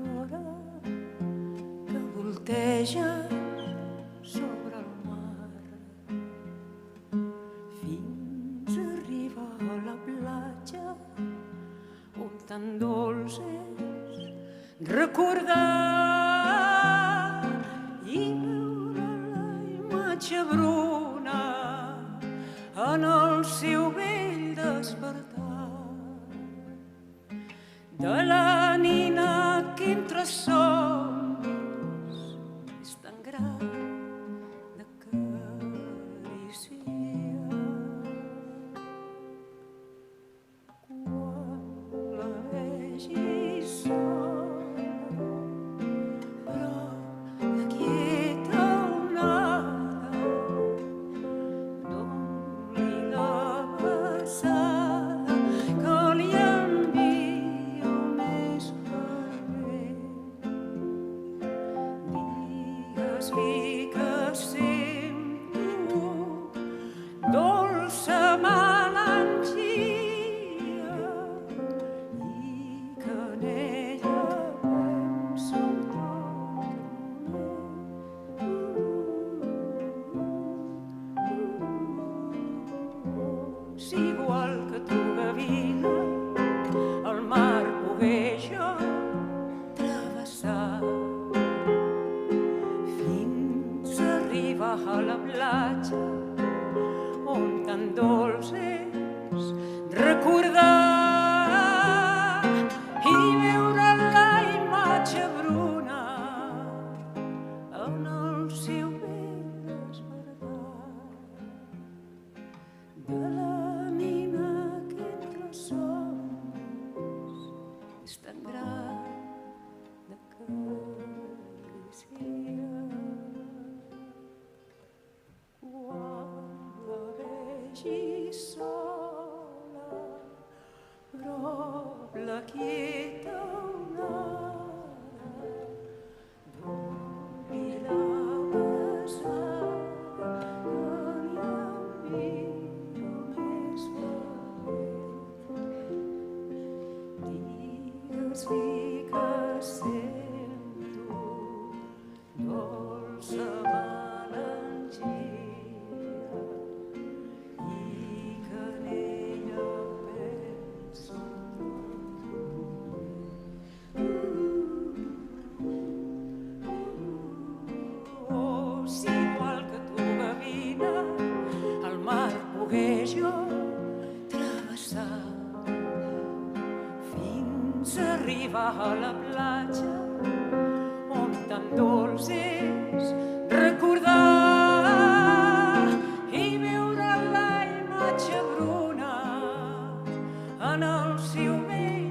l'hora que volteja sobre el mar fins a arribar a la platja on tan dolç és recordar i veure la imatge bruna en el seu vell despertar de la nina que entre somnis és tan gran d'acariciar. Quan la vegis sola, prop d'aquí taulada, doni-li la besada que li envio més fervent. Digues-li que sento dolça melangia i que en ella penso si igual que tu, gavina, el mar pogués jo travessar fins a arribar a la platja on tan dolç és recordar i veure la imatge bruna en el seu vell despertar de la nina que entre somnis és tan gran d'acariciar. Quan la vegis sola, prop la quieta onada, doni la besada que li envio més fervent. Digues-li que sento dolça melangia i que en ella penso oh, si igual que tu, gavina, el mar pogués jo travessar fins a arribar a la platja on tan dolç és recordar i veure la imatge bruna en el seu vell